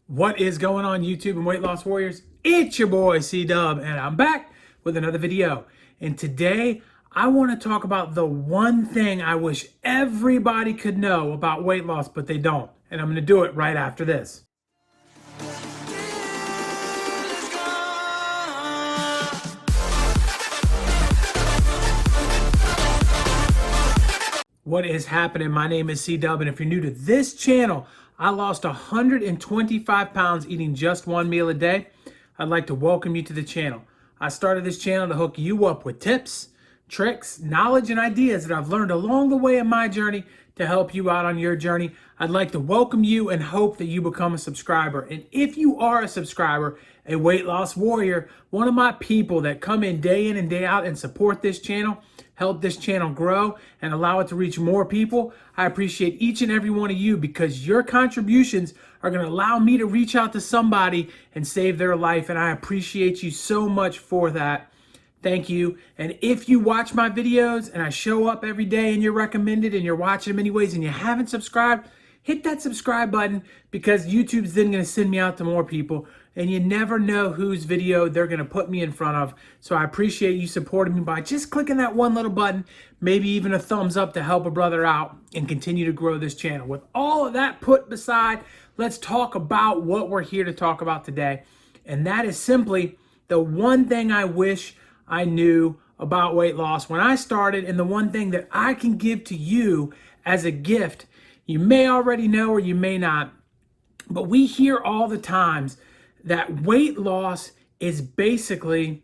What is going on, YouTube and weight loss warriors? It's your boy C-Dub, and I'm back with another video. And today I want to talk about the one thing I wish everybody could know about weight loss, but they don't. And I'm going to do it right after this. What is happening? My name is C-Dub, and if you're new to this channel, I lost 125 pounds eating just one meal a day. I'd like to welcome you to the channel. I started this channel to hook you up with tips, tricks, knowledge, and ideas that I've learned along the way in my journey to help you out on your journey. I'd like to welcome you and hope that you become a subscriber. And if you are a subscriber, a weight loss warrior, one of my people that come in and day out and support this channel, help this channel grow and allow it to reach more people, I appreciate each and every one of you, because your contributions are going to allow me to reach out to somebody and save their life. And I appreciate you so much for that. Thank you. And if you watch my videos and I show up every day and you're recommended and you're watching them anyways and you haven't subscribed, hit that subscribe button, because YouTube's then going to send me out to more people, and you never know whose video they're going to put me in front of. So I appreciate you supporting me by just clicking that one little button, maybe even a thumbs up to help a brother out and continue to grow this channel. With all of that put beside, let's talk about what we're here to talk about today. And that is simply the one thing I wish I knew about weight loss when I started, and the one thing that I can give to you as a gift. You may already know or you may not, but we hear all the times that weight loss is basically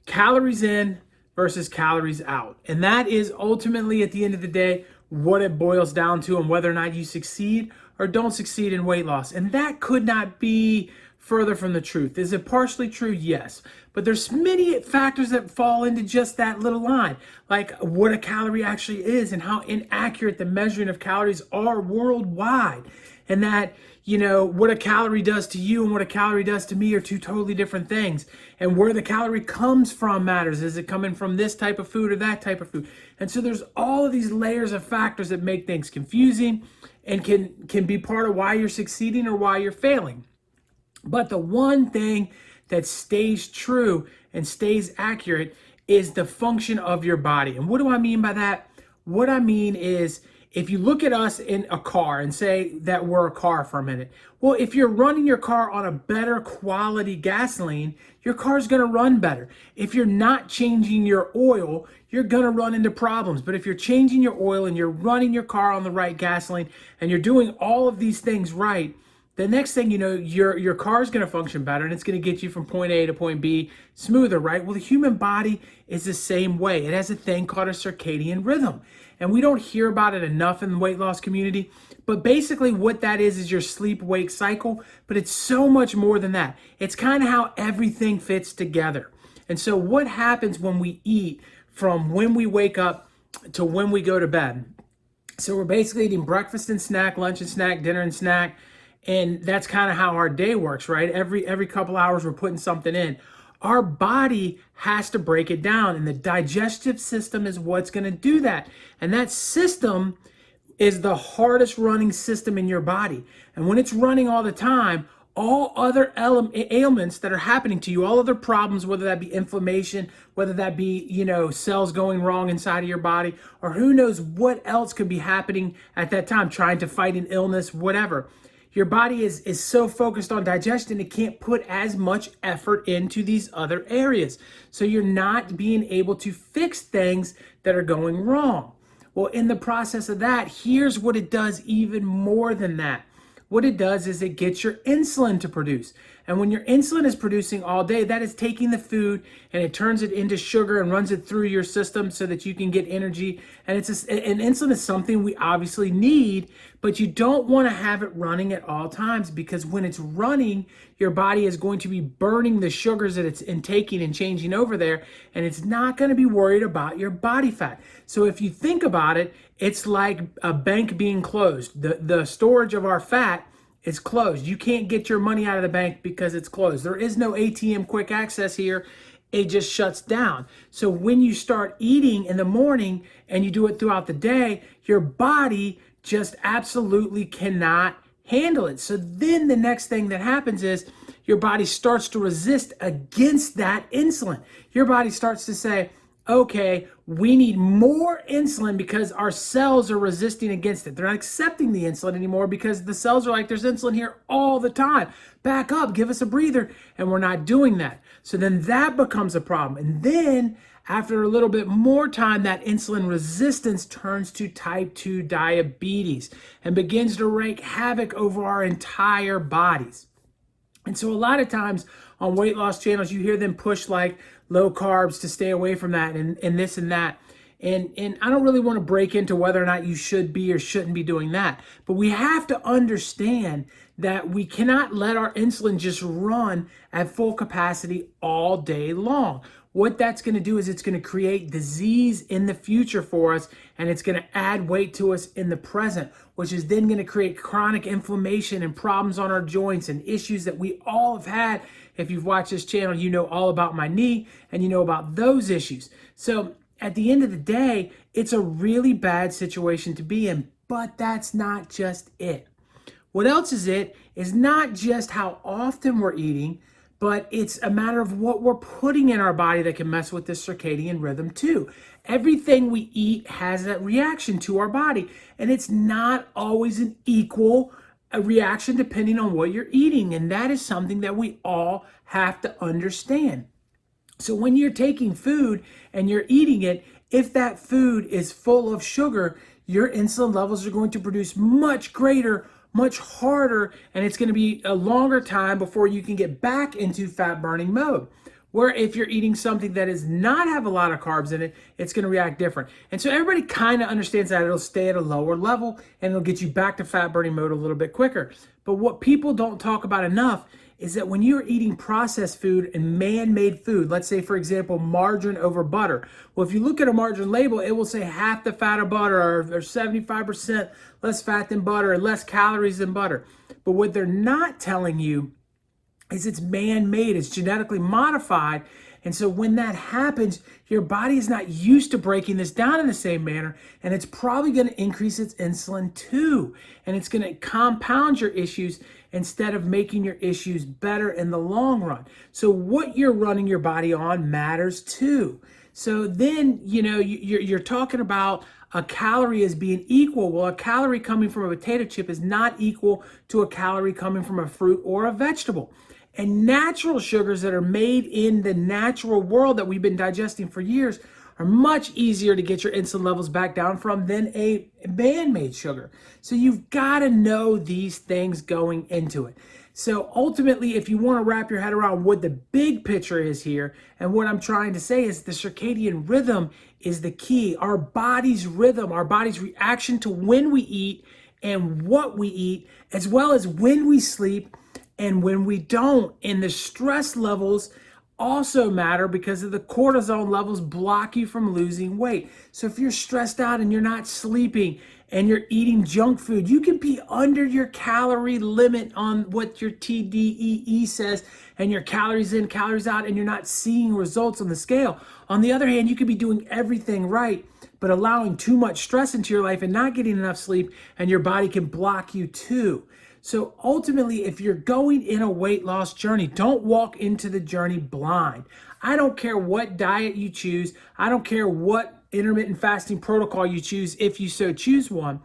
calories in versus calories out. And that is ultimately, at the end of the day, what it boils down to, and whether or not you succeed or don't succeed in weight loss. And that could not be further from the truth. Is it partially true? Yes. But there's many factors that fall into just that little line, like what a calorie actually is and how inaccurate the measuring of calories are worldwide. And that, you know, what a calorie does to you and what a calorie does to me are two totally different things. And where the calorie comes from matters. Is it coming from this type of food or that type of food? And so there's all of these layers of factors that make things confusing and can be part of why you're succeeding or why you're failing. But the one thing that stays true and stays accurate is the function of your body. And what do I mean by that? What I mean is, if you look at us in a car and say that we're a car for a minute, well, if you're running your car on a better quality gasoline, your car's going to run better. If you're not changing your oil, you're going to run into problems. But if you're changing your oil and you're running your car on the right gasoline and you're doing all of these things right, the next thing you know, your car is going to function better, and it's going to get you from point A to point B smoother, right? Well, the human body is the same way. It has a thing called a circadian rhythm, and we don't hear about it enough in the weight loss community. But basically what that is your sleep-wake cycle, but it's so much more than that. It's kind of how everything fits together. And so what happens when we eat from when we wake up to when we go to bed? So we're basically eating breakfast and snack, lunch and snack, dinner and snack. And that's kind of how our day works, right? Every couple hours we're putting something in. Our body has to break it down, and the digestive system is what's going to do that. And that system is the hardest running system in your body. And when it's running all the time, all other ailments that are happening to you, all other problems, whether that be inflammation, whether that be, cells going wrong inside of your body, or who knows what else could be happening at that time, trying to fight an illness, whatever. Your body is so focused on digestion, it can't put as much effort into these other areas. So you're not being able to fix things that are going wrong. Well, in the process of that, here's what it does even more than that. What it does is it gets your insulin to produce. And when your insulin is producing all day, that is taking the food and it turns it into sugar and runs it through your system so that you can get energy. And and insulin is something we obviously need, but you don't want to have it running at all times, because when it's running, your body is going to be burning the sugars that it's intaking and changing over there, and it's not going to be worried about your body fat. So if you think about it, it's like a bank being closed. The storage of our fat is closed. You can't get your money out of the bank because it's closed. There is no ATM quick access here. It just shuts down. So when you start eating in the morning and you do it throughout the day, your body just absolutely cannot handle it. So then the next thing that happens is your body starts to resist against that insulin. Your body starts to say, okay, we need more insulin because our cells are resisting against it. They're not accepting the insulin anymore because the cells are like, there's insulin here all the time. Back up, give us a breather. And we're not doing that. So then that becomes a problem. And then after a little bit more time, that insulin resistance turns to type 2 diabetes and begins to wreak havoc over our entire bodies. And so a lot of times on weight loss channels, you hear them push like low carbs to stay away from that and this and that. And I don't really want to break into whether or not you should be or shouldn't be doing that. But we have to understand that we cannot let our insulin just run at full capacity all day long. What that's going to do is it's going to create disease in the future for us, and it's going to add weight to us in the present, which is then going to create chronic inflammation and problems on our joints and issues that we all have had. If you've watched this channel, you know all about my knee and you know about those issues. So at the end of the day, it's a really bad situation to be in, but that's not just it. What else is it is not just how often we're eating, but it's a matter of what we're putting in our body that can mess with this circadian rhythm too. Everything we eat has that reaction to our body, and it's not always an equal reaction depending on what you're eating, and that is something that we all have to understand. So when you're taking food and you're eating it, if that food is full of sugar, your insulin levels are going to produce much greater, much harder, and it's going to be a longer time before you can get back into fat burning mode. Where if you're eating something that does not have a lot of carbs in it, it's going to react different. And so everybody kind of understands that it'll stay at a lower level and it'll get you back to fat burning mode a little bit quicker. But what people don't talk about enough is that when you're eating processed food and man-made food, let's say, for example, margarine over butter. Well, if you look at a margarine label, it will say half the fat of butter or 75% less fat than butter and less calories than butter. But what they're not telling you is it's man-made, it's genetically modified. And so when that happens, your body is not used to breaking this down in the same manner, and it's probably going to increase its insulin too. And it's going to compound your issues instead of making your issues better in the long run. So what you're running your body on matters too. So then, you're talking about a calorie as being equal. Well, a calorie coming from a potato chip is not equal to a calorie coming from a fruit or a vegetable. And natural sugars that are made in the natural world that we've been digesting for years are much easier to get your insulin levels back down from than a man-made sugar. So you've got to know these things going into it. So ultimately, if you want to wrap your head around what the big picture is here, and what I'm trying to say is the circadian rhythm is the key. Our body's rhythm, our body's reaction to when we eat and what we eat, as well as when we sleep and when we don't. And the stress levels also matter because of the cortisol levels block you from losing weight. So if you're stressed out and you're not sleeping and you're eating junk food, you can be under your calorie limit on what your TDEE says, and your calories in, calories out, and you're not seeing results on the scale. On the other hand, you could be doing everything right, but allowing too much stress into your life and not getting enough sleep, and your body can block you too. So ultimately, if you're going in a weight loss journey, don't walk into the journey blind. I don't care what diet you choose. I don't care what intermittent fasting protocol you choose, if you so choose one.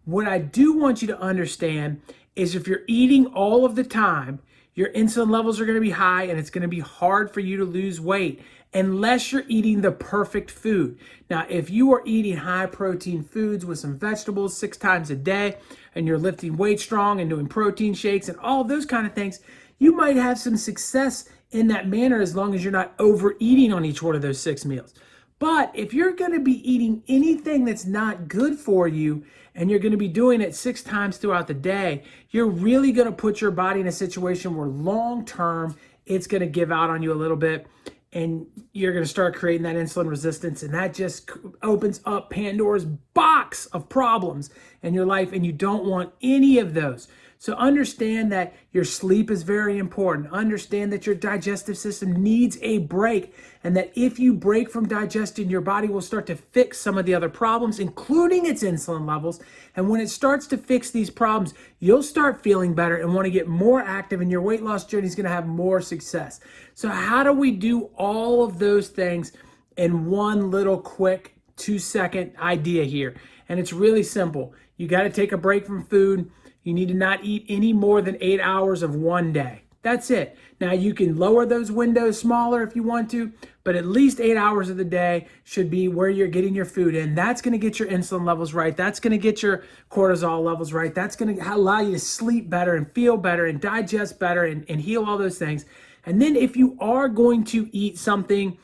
What I do want you to understand is if you're eating all of the time, your insulin levels are going to be high, and it's going to be hard for you to lose weight unless you're eating the perfect food. Now, if you are eating high protein foods with some vegetables 6 times a day, and you're lifting weight strong and doing protein shakes and all those kind of things, you might have some success in that manner as long as you're not overeating on each one of those 6 meals. But if you're going to be eating anything that's not good for you, and you're going to be doing it 6 times throughout the day, you're really going to put your body in a situation where long term it's going to give out on you a little bit, and you're going to start creating that insulin resistance, and that just opens up Pandora's box of problems in your life, and you don't want any of those. So understand that your sleep is very important. Understand that your digestive system needs a break, and that if you break from digestion, your body will start to fix some of the other problems, including its insulin levels. And when it starts to fix these problems, you'll start feeling better and want to get more active, and your weight loss journey is going to have more success. So how do we do all of those things in one little quick 2-second idea here? And it's really simple. You got to take a break from food. You need to not eat any more than 8 hours of one day. That's it. Now you can lower those windows smaller if you want to, but at least 8 hours of the day should be where you're getting your food in. That's going to get your insulin levels right. That's going to get your cortisol levels right. That's going to allow you to sleep better and feel better and digest better and heal all those things. And then if you are going to eat something,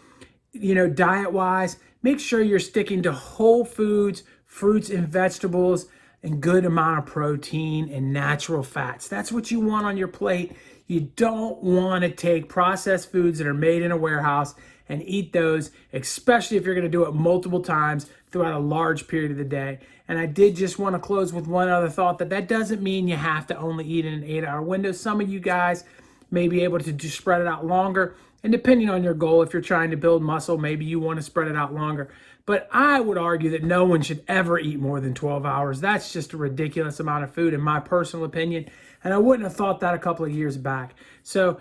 diet-wise, make sure you're sticking to whole foods, fruits and vegetables, and good amount of protein and natural fats. That's what you want on your plate. You don't want to take processed foods that are made in a warehouse and eat those, especially if you're going to do it multiple times throughout a large period of the day. And I did just want to close with one other thought, that doesn't mean you have to only eat in an 8-hour window. Some of you guys may be able to just spread it out longer. And depending on your goal, if you're trying to build muscle, maybe you want to spread it out longer. But I would argue that no one should ever eat more than 12 hours. That's just a ridiculous amount of food, in my personal opinion. And I wouldn't have thought that a couple of years back. So,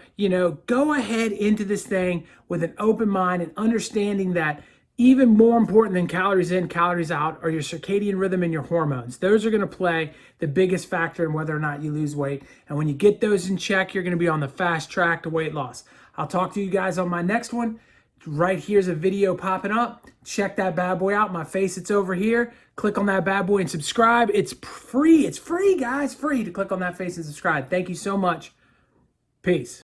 go ahead into this thing with an open mind and understanding that even more important than calories in, calories out are your circadian rhythm and your hormones. Those are going to play the biggest factor in whether or not you lose weight. And when you get those in check, you're going to be on the fast track to weight loss. I'll talk to you guys on my next one. Right here's a video popping up. Check that bad boy out. My face, it's over here. Click on that bad boy and subscribe. It's free. It's free, guys. Free to click on that face and subscribe. Thank you so much. Peace.